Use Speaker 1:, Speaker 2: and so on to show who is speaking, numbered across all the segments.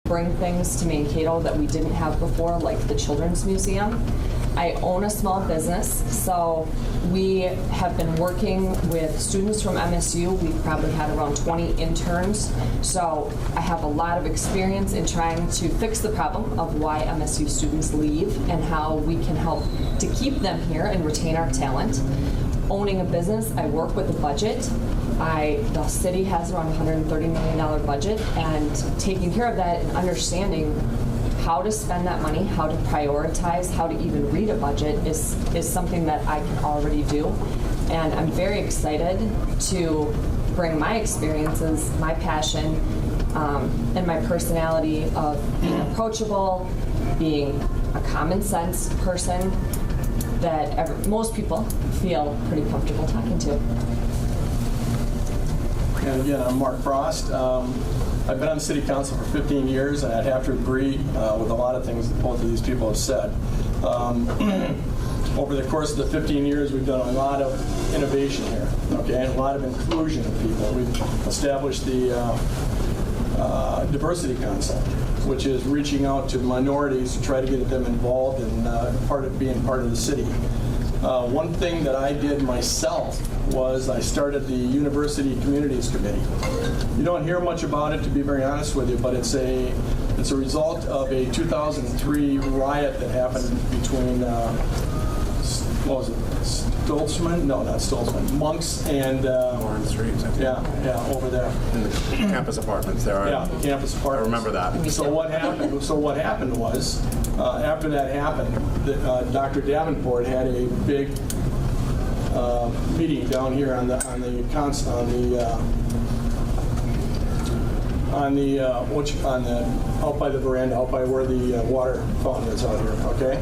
Speaker 1: bring things to Mankato that we didn't have before, like the Children's Museum. I own a small business, so we have been working with students from MSU. We've probably had around 20 interns, so I have a lot of experience in trying to fix the problem of why MSU students leave and how we can help to keep them here and retain our talent. Owning a business, I work with the budget. The city has around $130 million budget, and taking care of that and understanding how to spend that money, how to prioritize, how to even read a budget is something that I can already do. And I'm very excited to bring my experiences, my passion, and my personality of being approachable, being a common sense person that most people feel pretty comfortable talking to.
Speaker 2: And again, I'm Mark Frost. I've been on the City Council for 15 years, and I'd have to agree with a lot of things that both of these people have said. Over the course of the 15 years, we've done a lot of innovation here, okay, and a lot of inclusion of people. We've established the diversity concept, which is reaching out to minorities to try to get them involved in being part of the city. One thing that I did myself was I started the University Communities Committee. You don't hear much about it, to be very honest with you, but it's a result of a 2003 riot that happened between what was it, Stoltzman? No, not Stoltzman. Monks and
Speaker 3: Warren Street.
Speaker 2: yeah, over there.
Speaker 3: In the campus apartments there.
Speaker 2: Yeah, the campus apartments.
Speaker 3: I remember that.
Speaker 2: So what happened? So what happened was, after that happened, Dr. Davenport had a big meeting down here out by the veranda, out by where the water fountain is out here. Okay.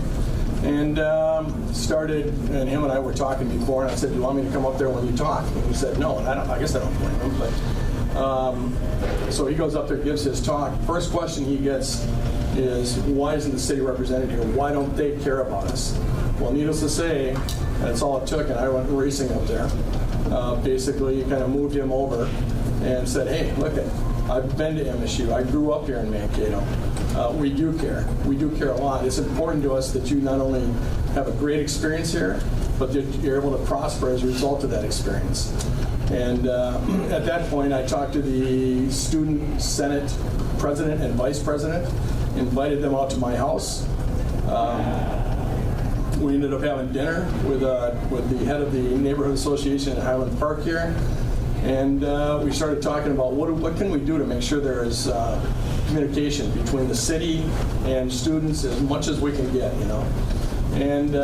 Speaker 2: And and him and I were talking before, and I said, "Do you want me to come up there when you talk?" And he said, "No." And I guess I don't blame him, but so he goes up there, gives his talk. First question he gets is, "Why isn't the city represented here? Why don't they care about us?" Well, needless to say, that's all it took, and I went racing up there. Basically, kind of moved him over and said, "Hey, look it. I've been to MSU. I grew up here in Mankato. We do care. We do care a lot. It's important to us that you not only have a great experience here, but that you're able to prosper as a result of that experience." And at that point, I talked to the Student Senate President and Vice President, invited them out to my house. We ended up having dinner with the head of the Neighborhood Association at Highland Park here. And we started talking about what can we do to make sure there is communication between the city and students as much as we can get, you know. And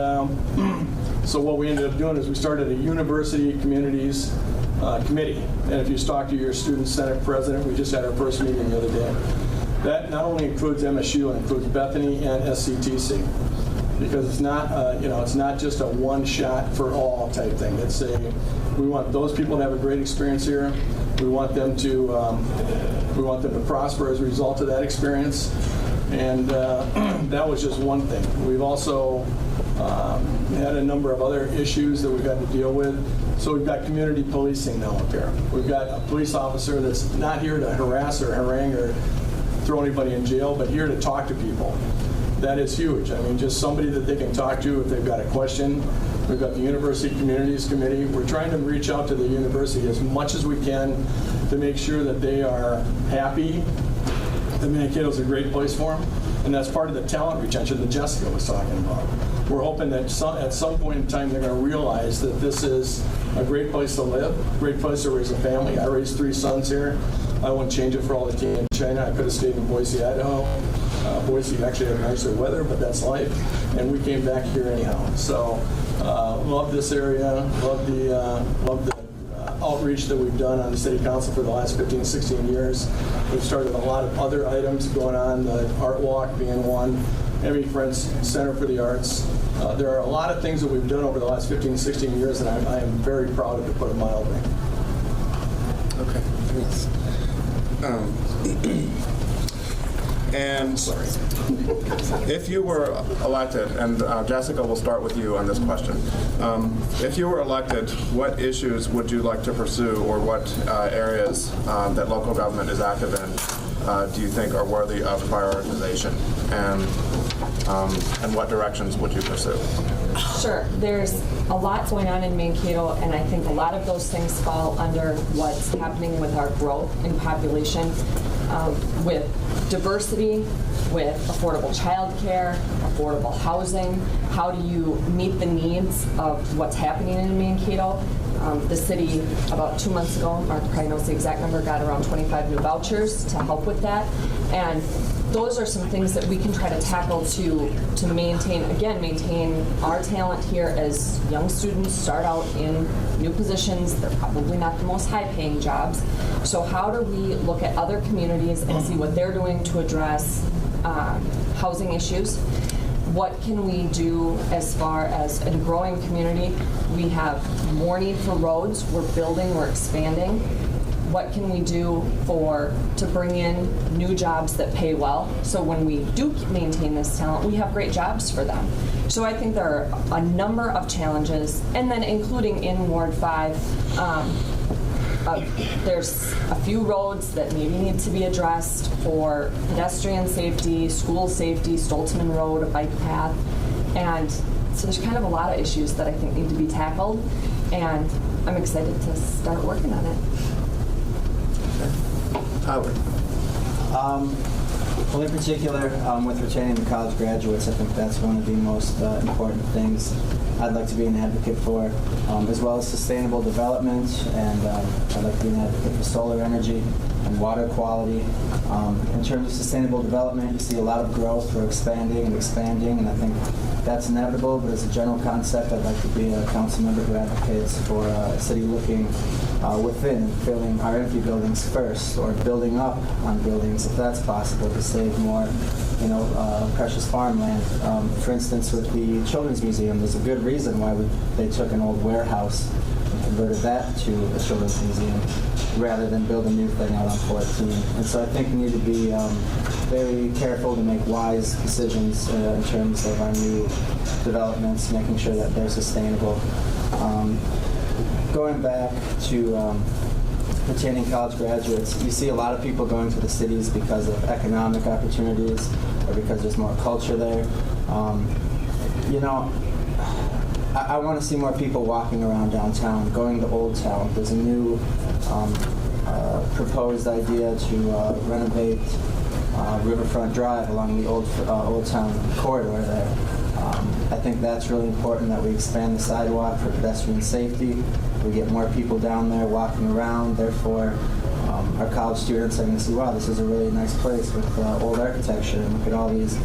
Speaker 2: so what we ended up doing is we started a University Communities Committee. And if you talk to your Student Senate President, we just had our first meeting the other day. That not only includes MSU, it includes Bethany and SCTC. Because it's not, it's not just a one-shot for all type thing. We want those people to have a great experience here. We want them to prosper as a result of that experience. And that was just one thing. We've also had a number of other issues that we've had to deal with. So we've got community policing now up here. We've got a police officer that's not here to harass or harangue or throw anybody in jail, but here to talk to people. That is huge. I mean, just somebody that they can talk to if they've got a question. We've got the University Communities Committee. We're trying to reach out to the university as much as we can to make sure that they are happy, that Mankato's a great place for them. And that's part of the talent retention that Jessica was talking about. We're hoping that at some point in time they're going to realize that this is a great place to live, a great place to raise a family. I raised 3 sons here. I wouldn't change it for all the tea in China. I could have stayed in Boise, Idaho. Boise actually had nicer weather, but that's life. And we came back here anyhow. So love this area, love the outreach that we've done on the City Council for the last 15, 16 years. We've started a lot of other items going on, the Art Walk being one, Emmy Friends Center for the Arts. There are a lot of things that we've done over the last 15, 16 years, and I am very proud of it, to put it mildly.
Speaker 3: Okay, thanks. And if you were elected, and Jessica, will start with you on this question. If you were elected, what issues would you like to pursue, or what areas that local government is active in do you think are worthy of prioritization, and what directions would you pursue?
Speaker 1: Sure. There's a lot going on in Mankato, and I think a lot of those things fall under what's happening with our growth in population, with diversity, with affordable childcare, affordable housing. How do you meet the needs of what's happening in Mankato? The city, about 2 months ago, Mark probably knows the exact number, got around 25 new vouchers to help with that. And those are some things that we can try to tackle to maintain our talent here as young students start out in new positions. They're probably not the most high-paying jobs. So how do we look at other communities and see what they're doing to address housing issues? What can we do as far as a growing community? We have more need for roads. We're building, we're expanding. What can we do to bring in new jobs that pay well? So when we do maintain this talent, we have great jobs for them. So I think there are a number of challenges, and then including in Ward 5, there's a few roads that maybe need to be addressed for pedestrian safety, school safety, Stoltzman Road, a bike path. And so there's kind of a lot of issues that I think need to be tackled, and I'm excited to start working on it.
Speaker 3: Tyler.
Speaker 4: Well, in particular, with retaining the college graduates, I think that's one of the most important things I'd like to be an advocate for, as well as sustainable development, and I'd like to be an advocate for solar energy and water quality. In terms of sustainable development, you see a lot of growth. We're expanding, and I think that's inevitable, but as a general concept, I'd like to be a council member who advocates for a city looking within, filling our empty buildings first, or building up on buildings if that's possible to save more, precious farmland. For instance, with the Children's Museum, there's a good reason why they took an old warehouse and converted that to a Children's Museum rather than build a new thing out on 14. And so I think we need to be very careful to make wise decisions in terms of our new developments, making sure that they're sustainable. Going back to retaining college graduates, you see a lot of people going to the cities because of economic opportunities or because there's more culture there. I want to see more people walking around downtown, going to Old Town. There's a new proposed idea to renovate Riverfront Drive along the Old Town corridor there. I think that's really important that we expand the sidewalk for pedestrian safety. We get more people down there walking around. Therefore, our college students are going to see, wow, this is a really nice place with old architecture, and look at all these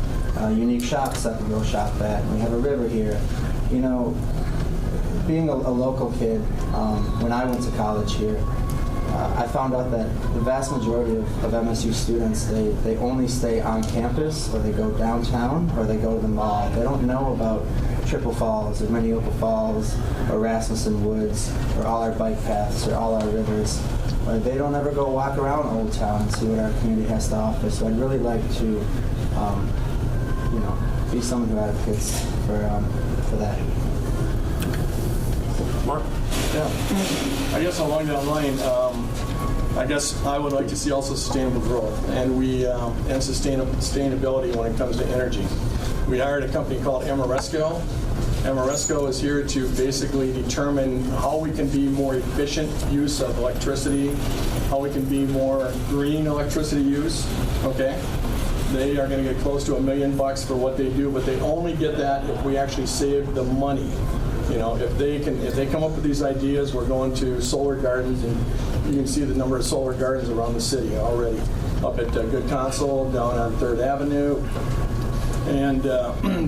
Speaker 4: unique shops I can go shop at. And we have a river here. Being a local kid, when I went to college here, I found out that the vast majority of MSU students, they only stay on campus, or they go downtown, or they go to the mall. They don't know about Triple Falls, or Minneopa Falls, or Rasmussen Woods, or all our bike paths, or all our rivers. Or they don't ever go walk around Old Town and see what our community has to offer. So I'd really like to, be someone who advocates for that.
Speaker 3: Mark?
Speaker 2: Yeah. I guess along that line, I guess I would like to see also sustainable growth and sustainability when it comes to energy. We hired a company called Amoresco. Amoresco is here to basically determine how we can be more efficient use of electricity, how we can be more green electricity use, okay? They are going to get close to $1 million for what they do, but they only get that if we actually save the money. If they come up with these ideas, we're going to solar gardens, and you can see the number of solar gardens around the city already. Up at Good Counsel, down on 3rd Avenue, and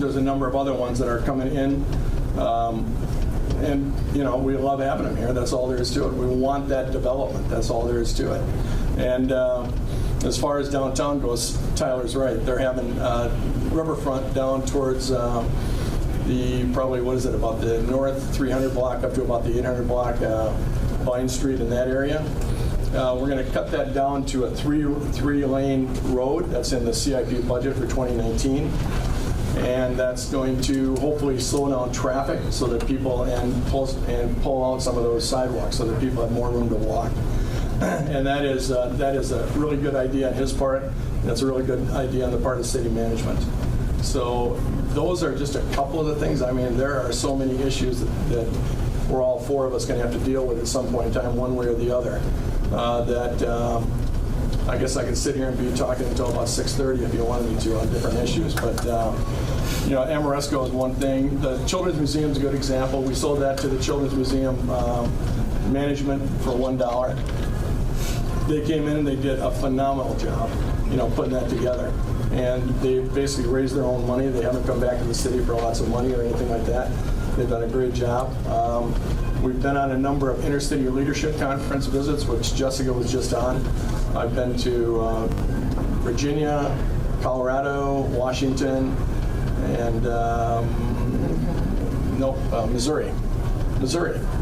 Speaker 2: there's a number of other ones that are coming in. We love having them here. That's all there is to it. We want that development. That's all there is to it. And as far as downtown goes, Tyler's right. They're having riverfront down towards about the north 300 block up to about the 800 block, Vine Street in that area. We're going to cut that down to a three-lane road. That's in the CIP budget for 2019. And that's going to hopefully slow down traffic so that people, and pull out some of those sidewalks so that people have more room to walk. And that is a really good idea on his part. That's a really good idea on the part of city management. So those are just a couple of the things. I mean, there are so many issues that we're all four of us going to have to deal with at some point in time, one way or the other. I guess I could sit here and be talking until about 6:30 if you wanted me to on different issues. But Amoresco is one thing. The Children's Museum is a good example. We sold that to the Children's Museum management for $1. They came in and they did a phenomenal job, putting that together. And they basically raised their own money. They haven't come back to the city for lots of money or anything like that. They've done a great job. We've been on a number of intercity leadership conference visits, which Jessica was just on. I've been to Virginia, Colorado, Washington, and Missouri.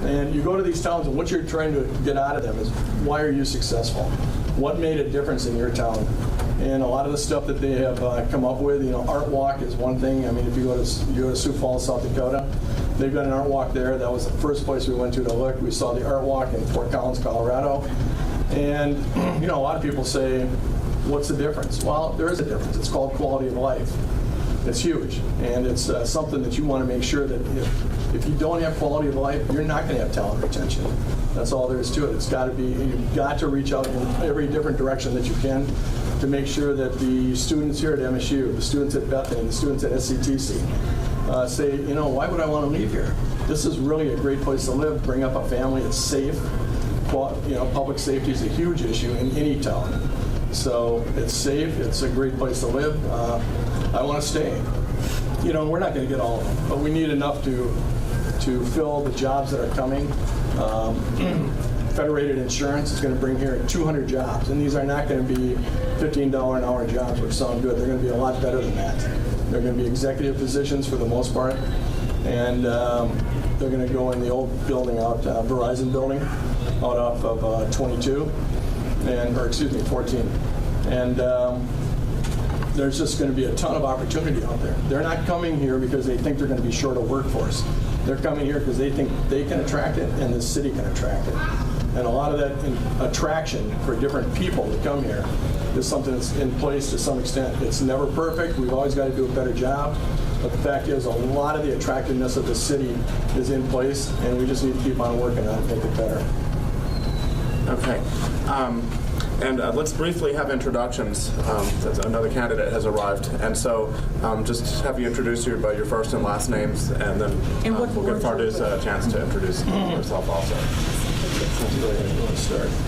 Speaker 2: And you go to these towns, and what you're trying to get out of them is, why are you successful? What made a difference in your town? And a lot of the stuff that they have come up with, Art Walk is one thing. I mean, if you go to Sioux Falls, South Dakota, they've got an art walk there. That was the first place we went to look. We saw the art walk in Fort Collins, Colorado. And, a lot of people say, what's the difference? Well, there is a difference. It's called quality of life. It's huge. And it's something that you want to make sure that if you don't have quality of life, you're not going to have talent retention. That's all there is to it. It's got to be, you've got to reach out in every different direction that you can to make sure that the students here at MSU, the students at Bethany, the students at SCTC, say, why would I want to leave here? This is really a great place to live, bring up a family, it's safe. Public safety is a huge issue in any town. So it's safe, it's a great place to live. I want to stay. We're not going to get all of them, but we need enough to fill the jobs that are coming. Federated Insurance is going to bring here 200 jobs, and these are not going to be $15 an hour jobs, which sound good. They're going to be a lot better than that. They're going to be executive positions for the most part, and they're going to go in the old building out, Verizon building, out off of 14. And there's just going to be a ton of opportunity out there. They're not coming here because they think they're going to be short of workforce. They're coming here because they think they can attract it and the city can attract it. And a lot of that attraction for different people to come here is something that's in place to some extent. It's never perfect. We've always got to do a better job. But the fact is, a lot of the attractiveness of the city is in place, and we just need to keep on working on it to make it better.
Speaker 3: Okay. And let's briefly have introductions, since another candidate has arrived. And so just have you introduce you by your first and last names, and then we'll give Farduz a chance to introduce herself also.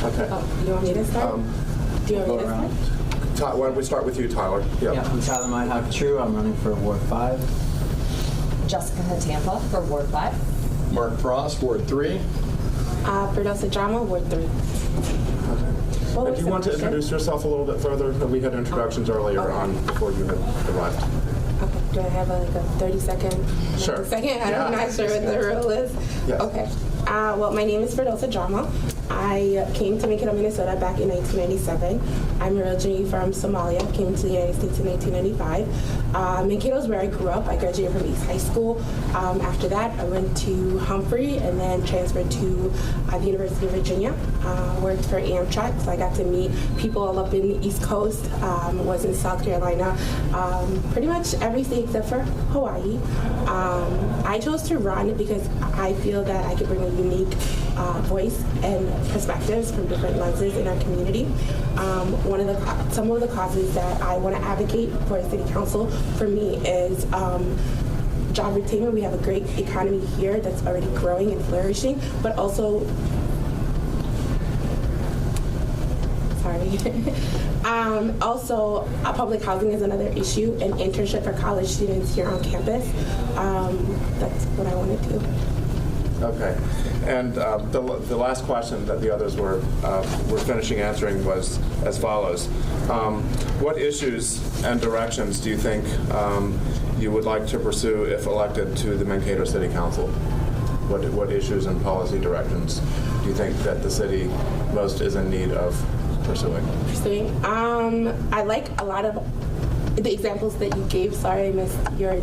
Speaker 3: Okay.
Speaker 5: Oh, you want me to start? Do you want me to start?
Speaker 3: Why don't we start with you, Tyler?
Speaker 4: Yeah, I'm Tyler Mankato. I'm running for Ward 5.
Speaker 1: Jessica Hatampa for Ward 5.
Speaker 2: Mark Frost, Ward 3.
Speaker 5: Berdosa Drama, Ward 3.
Speaker 3: Do you want to introduce yourself a little bit further? We had introductions earlier on before you had arrived.
Speaker 5: Okay. Do I have a 30-second?
Speaker 3: Sure.
Speaker 5: Second? I'm not sure what the rule is.
Speaker 3: Yes.
Speaker 5: Okay. Well, my name is Berdosa Drama. I came to Mankato, Minnesota back in 1997. I'm originally from Somalia. Came to the United States in 1995. Mankato is where I grew up. I graduated from East High School. After that, I went to Humphrey and then transferred to the University of Virginia. Worked for Amtrak, so I got to meet people all up in the East Coast. Was in South Carolina. Pretty much every state except for Hawaii. I chose to run because I feel that I could bring a unique voice and perspectives from different lenses in our community. Some of the causes that I want to advocate for City Council for me is job retainment. We have a great economy here that's already growing and flourishing, but also public housing is another issue, and internship for college students here on campus. That's what I want to do.
Speaker 3: Okay. And the last question that the others were finishing answering was as follows. What issues and directions do you think you would like to pursue if elected to the Mankato City Council? What issues and policy directions do you think that the city most is in need of pursuing?
Speaker 5: I like a lot of the examples that you gave. Sorry, I missed yours.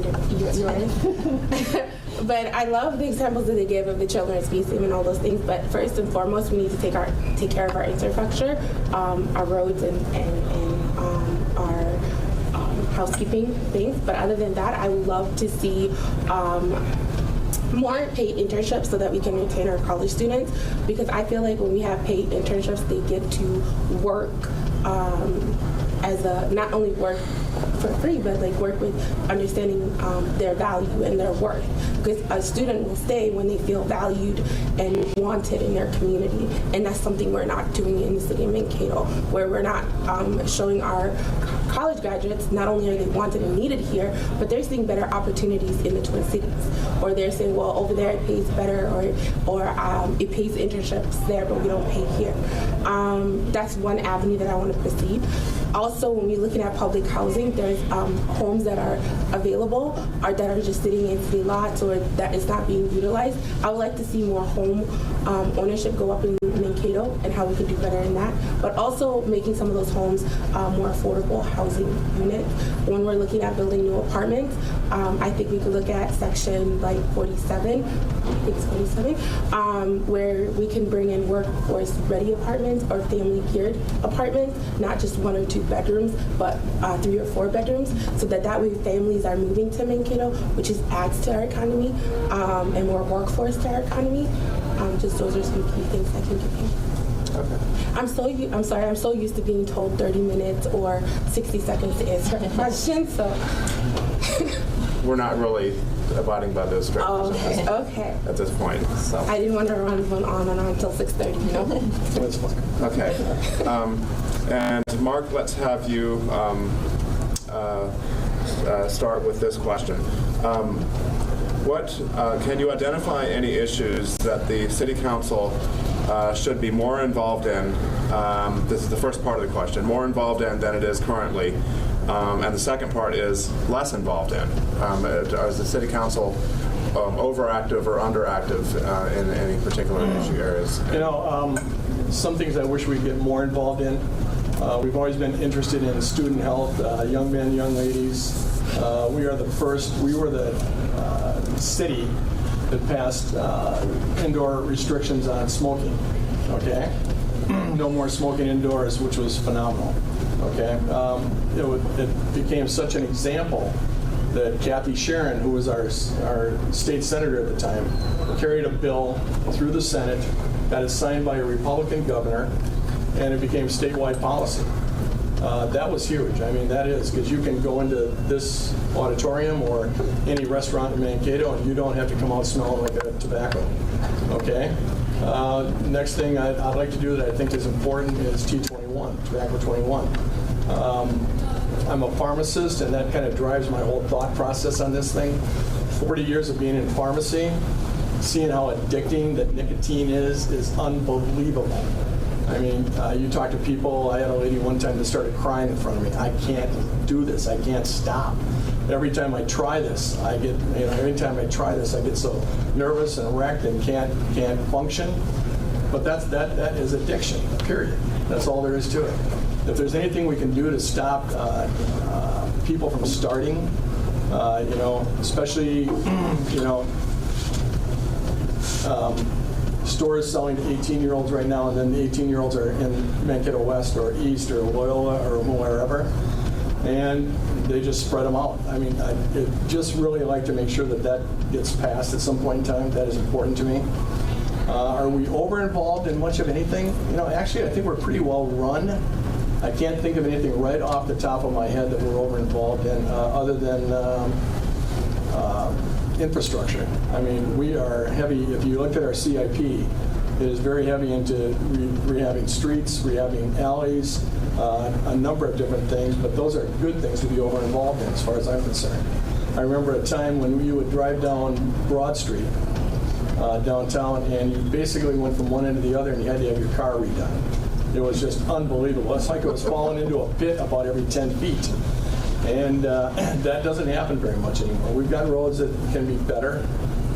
Speaker 5: But I love the examples that they give of the children's museum and all those things. But first and foremost, we need to take care of our infrastructure, our roads and our housekeeping things. But other than that, I would love to see more paid internships so that we can retain our college students, because I feel like when we have paid internships, they get to work not only work for free, but like work with understanding their value and their worth. Because a student will stay when they feel valued and wanted in their community, and that's something we're not doing in the city of Mankato, where we're not showing our college graduates not only are they wanted and needed here, but they're seeing better opportunities in the Twin Cities, or they're saying, well, over there it pays better, or it pays internships there, but we don't pay here. That's one avenue that I want to proceed. Also, when we're looking at public housing, there's homes that are available that are just sitting in city lots or that is not being utilized. I would like to see more home ownership go up in Mankato and how we can do better in that, but also making some of those homes more affordable housing units. When we're looking at building new apartments, I think we could look at section like 47, I think it's 47, where we can bring in workforce ready apartments or family geared apartments, not just 1 or 2 bedrooms, but 3 or 4 bedrooms, so that way families are moving to Mankato, which adds to our economy and more workforce to our economy. Just those are some key things I can give you.
Speaker 3: Okay.
Speaker 5: I'm sorry, I'm so used to being told 30 minutes or 60 seconds to answer a question, so.
Speaker 3: We're not really abiding by those strictures
Speaker 5: Okay.
Speaker 3: at this point. So.
Speaker 5: I didn't want to run on and on until 6:30, you know?
Speaker 2: That's fine.
Speaker 3: Okay. And Mark, let's have you start with this question. Can you identify any issues that the City Council should be more involved in? This is the first part of the question. More involved in than it is currently. And the second part is less involved in. Is the City Council overactive or underactive in any particular issue areas?
Speaker 2: You know, some things I wish we'd get more involved in. We've always been interested in student health, young men, young ladies. We were the city that passed indoor restrictions on smoking, okay? No more smoking indoors, which was phenomenal, okay? It became such an example that Kathy Sharon, who was our state senator at the time, carried a bill through the Senate, got it signed by a Republican governor, and it became statewide policy. That was huge. I mean, that is, because you can go into this auditorium or any restaurant in Mankato and you don't have to come out smelling like a tobacco, okay? Next thing I'd like to do that I think is important is T21, tobacco 21. I'm a pharmacist, and that kind of drives my whole thought process on this thing. 40 years of being in pharmacy, seeing how addicting that nicotine is unbelievable. I mean, you talk to people. I had a lady one time that started crying in front of me. I can't do this. I can't stop. Every time I try this, I get so nervous and wrecked and can't function. But that is addiction, period. That's all there is to it. If there's anything we can do to stop people from starting, especially, stores selling to 18-year-olds right now, and then the 18-year-olds are in Mankato West or East or Loyola or wherever, and they just spread them out. I mean, I'd just really like to make sure that gets passed at some point in time. That is important to me. Are we over-involved in much of anything? Actually, I think we're pretty well run. I can't think of anything right off the top of my head that we're over-involved in, other than infrastructure. I mean, we are heavy. If you look at our CIP, it is very heavy into rehabbing streets, rehabbing alleys, a number of different things, but those are good things to be over-involved in as far as I'm concerned. I remember a time when you would drive down Broad Street, downtown, and you basically went from one end to the other and you had to have your car redone. It was just unbelievable. It's like it was falling into a pit about every 10 feet. And that doesn't happen very much anymore. We've got roads that can be better.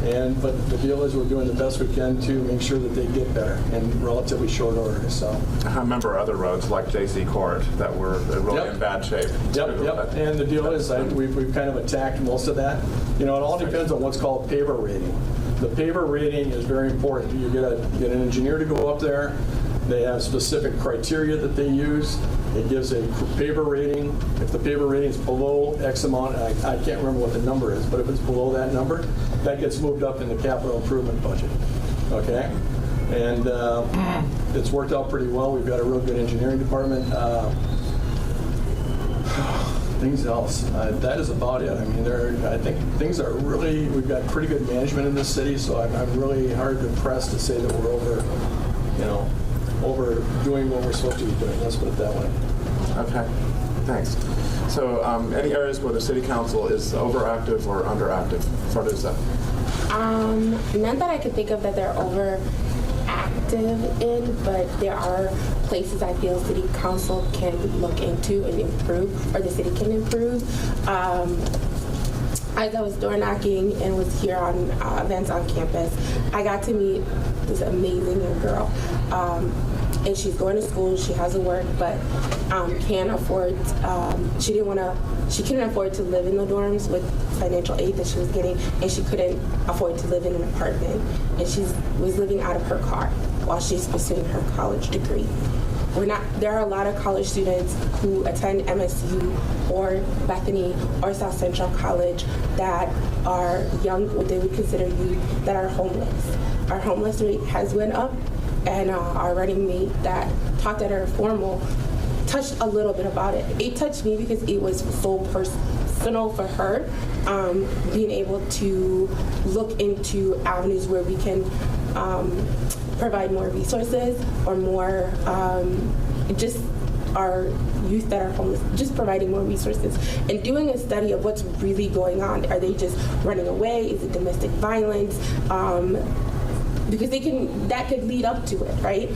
Speaker 2: But the deal is we're doing the best we can to make sure that they get better in relatively short order. So.
Speaker 3: I remember other roads like JC Court that were really
Speaker 2: Yep.
Speaker 3: in bad shape.
Speaker 2: Yep. And the deal is we've kind of attacked most of that. It all depends on what's called paver rating. The paver rating is very important. You get an engineer to go up there. They have specific criteria that they use. It gives a paver rating. If the paver rating is below X amount, I can't remember what the number is, but if it's below that number, that gets moved up in the capital improvement budget. Okay? And it's worked out pretty well. We've got a real good engineering department. Things else. That is about it. I mean, I think things are really, we've got pretty good management in this city, so I'm really hard pressed to say that we're overdoing what we're supposed to be doing. Let's put it that way.
Speaker 3: Okay, thanks. So any areas where the city council is overactive or underactive? Fardusa.
Speaker 5: None that I could think of that they're overactive in, but there are places I feel city council can look into and improve, or the city can improve. As I was door knocking and was here on events on campus, I got to meet this amazing young girl. And she's going to school, she has to work, but can't afford, she couldn't afford to live in the dorms with financial aid that she was getting, and she couldn't afford to live in an apartment. And she was living out of her car while she's pursuing her college degree. There are a lot of college students who attend MSU or Bethany or South Central College that are young, what they would consider youth, that are homeless. Our homeless rate has went up, and our running mate that talked at our formal touched a little bit about it. It touched me because it was so personal for her, being able to look into avenues where we can provide more resources or more just our youth that are homeless, just providing more resources and doing a study of what's really going on. Are they just running away? Is it domestic violence? Because that could lead up to it, right?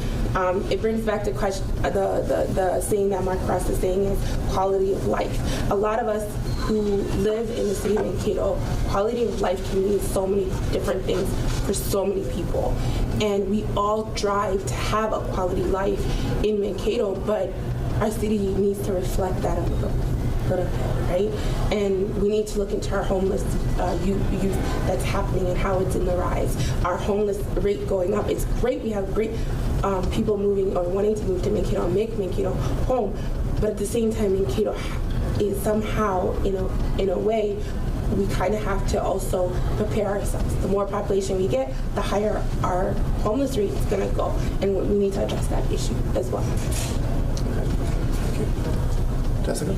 Speaker 5: It brings back the question, the saying that Mark Frost is saying is quality of life. A lot of us who live in the city of Mankato, quality of life can mean so many different things for so many people. And we all drive to have a quality life in Mankato, but our city needs to reflect that a little bit, right? And we need to look into our homeless youth that's happening and how it's in the rise. Our homeless rate going up. It's great. We have great people moving or wanting to move to Mankato and make Mankato home, but at the same time, Mankato is somehow, in a way, we kind of have to also prepare ourselves. The more population we get, the higher our homeless rate is going to go, and we need to address that issue as well.
Speaker 3: Jessica?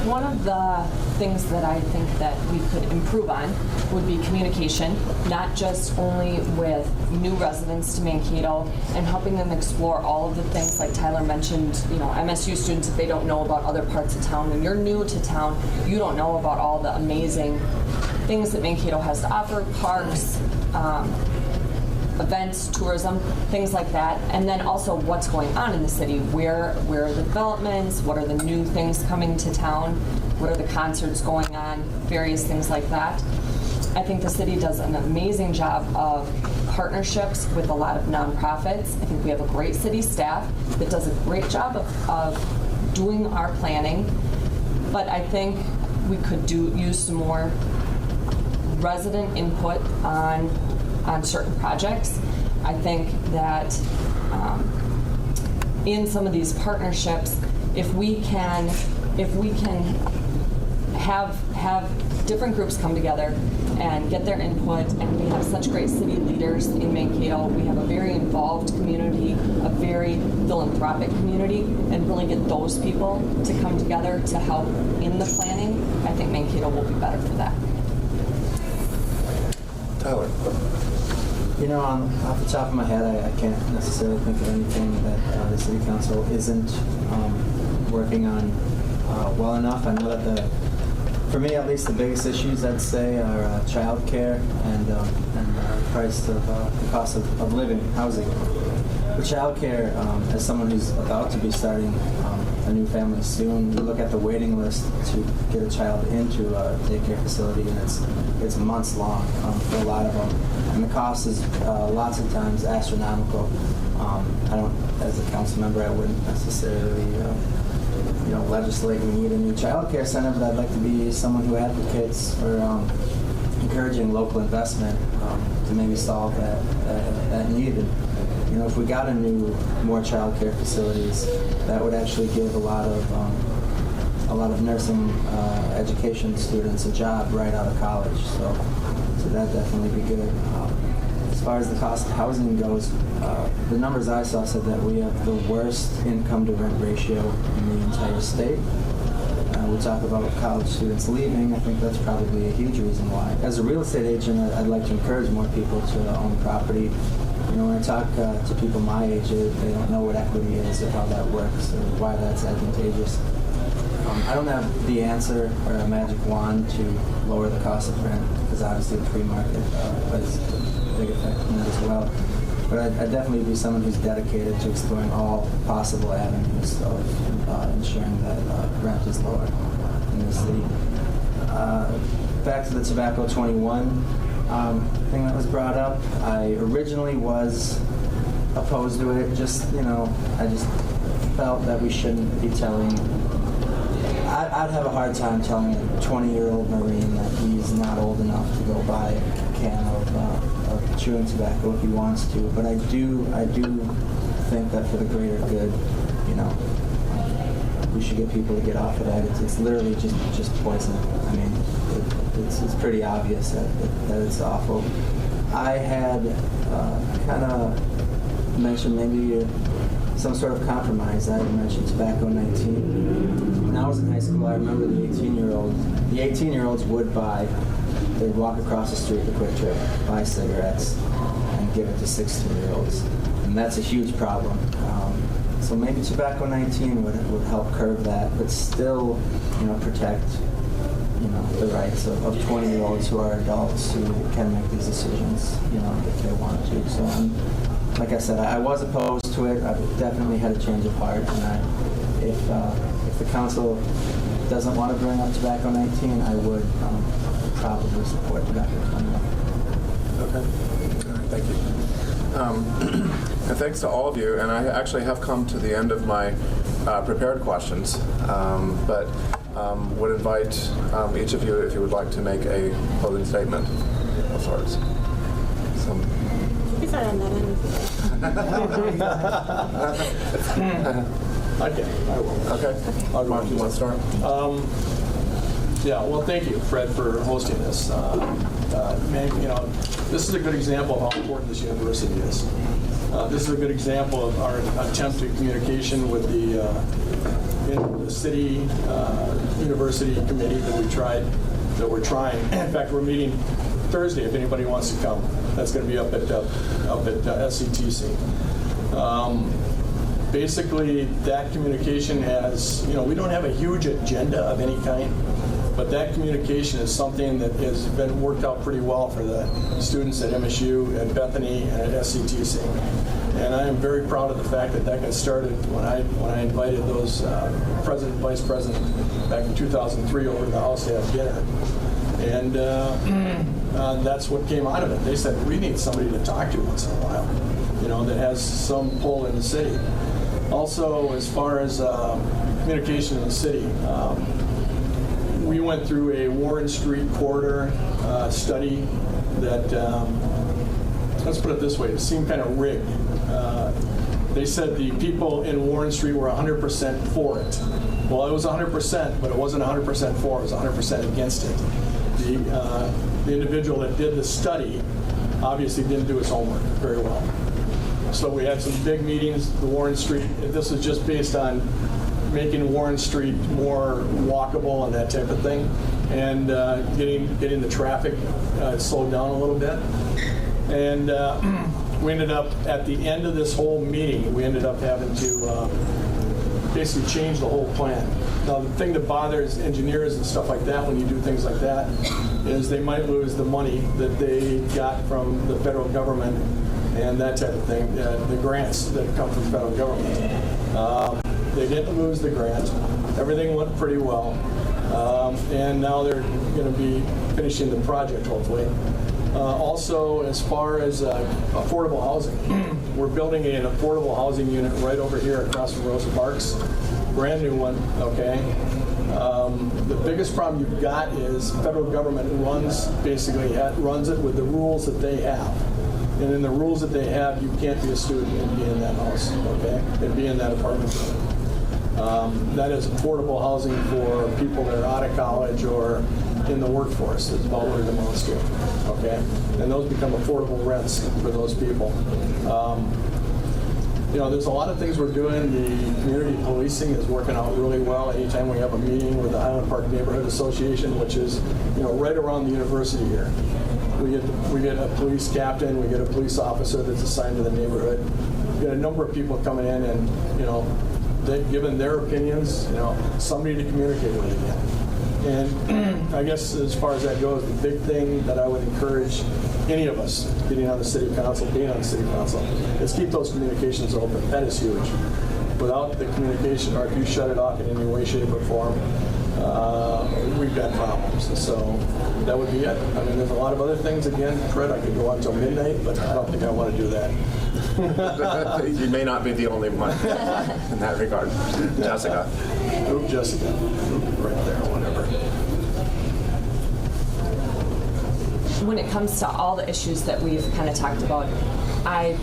Speaker 1: One of the things that I think that we could improve on would be communication, not just only with new residents to Mankato and helping them explore all of the things like Tyler mentioned, MSU students, if they don't know about other parts of town. When you're new to town, you don't know about all the amazing things that Mankato has to offer, parks, events, tourism, things like that, and then also what's going on in the city. Where are the developments? What are the new things coming to town? What are the concerts going on? Various things like that. I think the city does an amazing job of partnerships with a lot of nonprofits. I think we have a great city staff that does a great job of doing our planning, but I think we could use some more resident input on certain projects. I think that in some of these partnerships, if we can have different groups come together and get their input, and we have such great city leaders in Mankato. We have a very involved community, a very philanthropic community, and really get those people to come together to help in the planning. I think Mankato will be better for that.
Speaker 3: Tyler?
Speaker 4: Off the top of my head, I can't necessarily think of anything that the City Council isn't working on well enough. I know that for me at least, the biggest issues I'd say are child care and the cost of living, housing. With child care, as someone who's about to be starting a new family soon. We look at the waiting list to get a child into a daycare facility, and it's months long for a lot of them. And the cost is lots of times astronomical. As a council member, I wouldn't necessarily legislate we need a new child care center, but I'd like to be someone who advocates for encouraging local investment to maybe solve that need. And, if we got more child care facilities, that would actually give a lot of nursing education students a job right out of college. So that'd definitely be good. As far as the cost of housing goes, the numbers I saw said that we have the worst income to rent ratio in the entire state. We talk about college students leaving. I think that's probably a huge reason why. As a real estate agent, I'd like to encourage more people to own property. When I talk to people my age, they don't know what equity is or how that works or why that's advantageous. I don't have the answer or a magic wand to lower the cost of rent, because obviously the free market plays a big effect on that as well. But I'd definitely be someone who's dedicated to exploring all possible avenues of ensuring that rent is lower in the city. Back to the Tobacco 21 thing that was brought up. I originally was opposed to it. I just felt that we shouldn't be telling. I'd have a hard time telling a 20-year-old Marine that he's not old enough to go buy a can of chewing tobacco if he wants to. But I do think that for the greater good, we should get people to get off of that. It's literally just poison. I mean, it's pretty obvious that it's awful. I had kind of mentioned maybe some sort of compromise. I had mentioned Tobacco 19. When I was in high school, I remember the 18-year-olds would they'd walk across the street to Quick Trip, buy cigarettes, and give it to 16-year-olds. And that's a huge problem. So maybe Tobacco 19 would help curb that, but still, protect, the rights of 20-year-olds who are adults who can make these decisions, if they want to. So like I said, I was opposed to it. I've definitely had a change of heart, and if the council doesn't want to bring up Tobacco 19, I would probably support Tobacco 21.
Speaker 3: Okay. All right, thank you. And thanks to all of you. And I actually have come to the end of my prepared questions, but would invite each of you, if you would like to make a closing statement of sorts.
Speaker 5: Sorry, I'm not in.
Speaker 2: I will.
Speaker 3: Okay. Mark, you want to start?
Speaker 2: Well, thank you, Fred, for hosting this. This is a good example of how important this university is. This is a good example of our attempt at communication with the city university committee that we're trying. In fact, we're meeting Thursday if anybody wants to come. That's going to be up at SCTC. Basically, that communication has, we don't have a huge agenda of any kind, but that communication is something that has been worked out pretty well for the students at MSU, at Bethany, and at SCTC. And I am very proud of the fact that got started when I invited those president and vice president back in 2003 over to the house to have dinner. And that's what came out of it. They said, we need somebody to talk to once in a while, that has some pull in the city. Also, as far as communication in the city, we went through a Warren Street corridor study that, let's put it this way, it seemed kind of rigged. They said the people in Warren Street were 100% for it. Well, it was 100%, but it wasn't 100% for it, it was 100% against it. The individual that did the study obviously didn't do his homework very well. So we had some big meetings, the Warren Street. This is just based on making Warren Street more walkable and that type of thing, and getting the traffic slowed down a little bit. And we ended up, at the end of this whole meeting, we ended up having to basically change the whole plan. Now, the thing that bothers engineers and stuff like that when you do things like that is they might lose the money that they got from the federal government and that type of thing, the grants that come from the federal government. They didn't lose the grant. Everything went pretty well. And now they're going to be finishing the project, hopefully. Also, as far as affordable housing, we're building an affordable housing unit right over here across from Rosa Parks. Brand new one, okay? The biggest problem you've got is federal government runs it with the rules that they have. And in the rules that they have, you can't be a student and be in that house, okay? And be in that apartment building. That is affordable housing for people that are out of college or in the workforce. Is about what it amounts to, okay? And those become affordable rents for those people. You know, there's a lot of things we're doing. The community policing is working out really well. Anytime we have a meeting with the Highland Park Neighborhood Association, which is, you know, right around the university here, we get a police captain, we get a police officer that's assigned to the neighborhood. We get a number of people coming in and, you know, they've given their opinions, you know, somebody to communicate with again. And I guess as far as that goes, the big thing that I would encourage any of us getting on the city council, being on the city council, is keep those communications open. That is huge. Without the communication, or if you shut it off in any way, shape, or form, we've got problems. So that would be it. I mean, there's a lot of other things. Again, Fred, I could go on until midnight, but I don't think I want to do that.
Speaker 3: You may not be the only one in that regard. Jessica.
Speaker 2: Oop, Jessica. Oop, right there, whatever.
Speaker 1: When it comes to all the issues that we've kind of talked about, I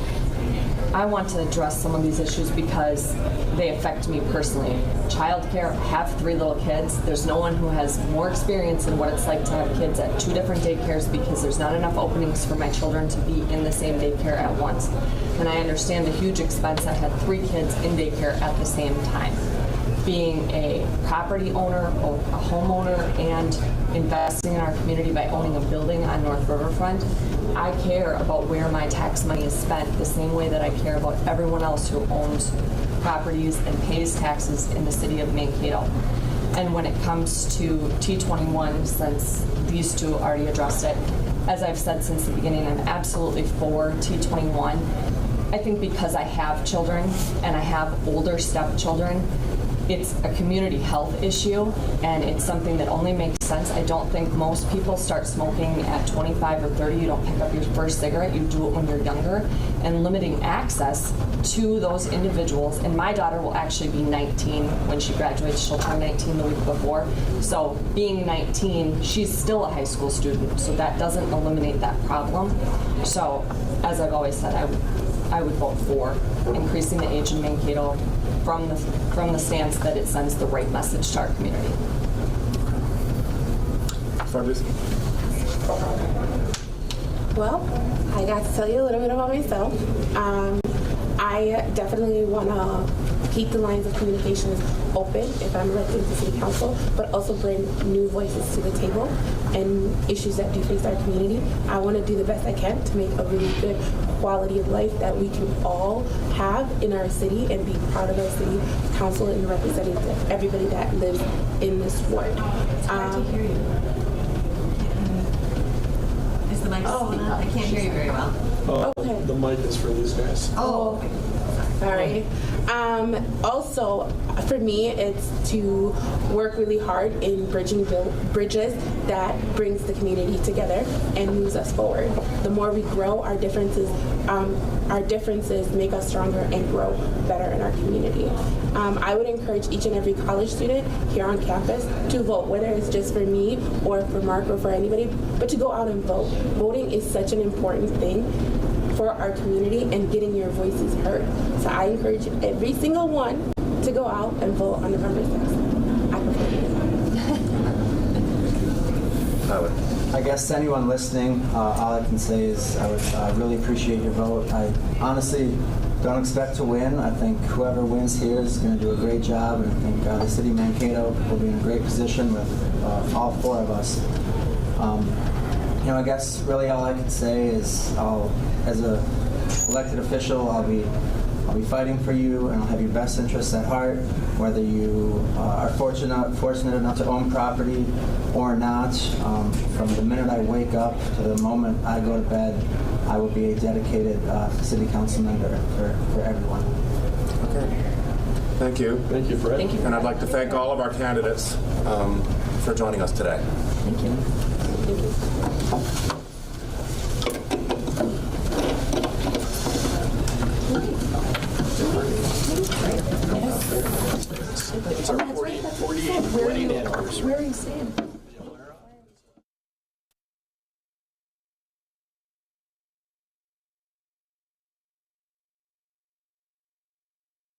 Speaker 1: want to address some of these issues because they affect me personally. Childcare, I have 3 little kids. There's no one who has more experience in what it's like to have kids at 2 different daycares because there's not enough openings for my children to be in the same daycare at once. And I understand the huge expense. I had 3 kids in daycare at the same time. Being a property owner, or a homeowner, and investing in our community by owning a building on North Riverfront, I care about where my tax money is spent the same way that I care about everyone else who owns properties and pays taxes in the city of Mankato. And when it comes to T21, since these two already addressed it, as I've said since the beginning, I'm absolutely for T21. I think because I have children and I have older stepchildren, it's a community health issue, and it's something that only makes sense. I don't think most people start smoking at 25 or 30. You don't pick up your first cigarette. You do it when you're younger. And limiting access to those individuals. And my daughter will actually be 19 when she graduates. She'll turn 19 the week before. So being 19, she's still a high school student. So that doesn't eliminate that problem. So as I've always said, I would vote for increasing the age in Mankato from the stance that it sends the right message to our community.
Speaker 5: Well, I got to tell you a little bit about myself. I definitely want to keep the lines of communication open if I'm elected to city council, but also bring new voices to the table and issues that do face our community. I want to do the best I can to make a really good quality of life that we can all have in our city and be proud of our city council and representing everybody that lives in this ward.
Speaker 6: It's hard to hear you. Is the mic I can't hear you very well.
Speaker 5: Okay.
Speaker 2: The mic is for these guys.
Speaker 6: Oh, okay.
Speaker 5: Sorry. Also, for me, it's to work really hard in bridging bridges that brings the community together and moves us forward. The more we grow, our differences make us stronger and grow better in our community. I would encourage each and every college student here on campus to vote, whether it's just for me or for Mark or for anybody, but to go out and vote. Voting is such an important thing for our community and getting your voices heard. So I encourage every single one to go out and vote on November 6th. I prefer
Speaker 4: I guess to anyone listening, all I can say is I would really appreciate your vote. I honestly don't expect to win. I think whoever wins here is going to do a great job, and I think the city of Mankato will be in a great position with all 4 of us. I guess really all I can say is as a elected official, I'll be fighting for you, and I'll have your best interests at heart, whether you are fortunate enough to own property or not. From the minute I wake up to the moment I go to bed, I will be a dedicated city council member for everyone.
Speaker 3: Okay. Thank you.
Speaker 2: Thank you, Fred.
Speaker 1: Thank you.
Speaker 3: And I'd like to thank all of our candidates for joining us today.
Speaker 1: Thank you.
Speaker 2: It's our 48th anniversary.
Speaker 1: Where are you staying?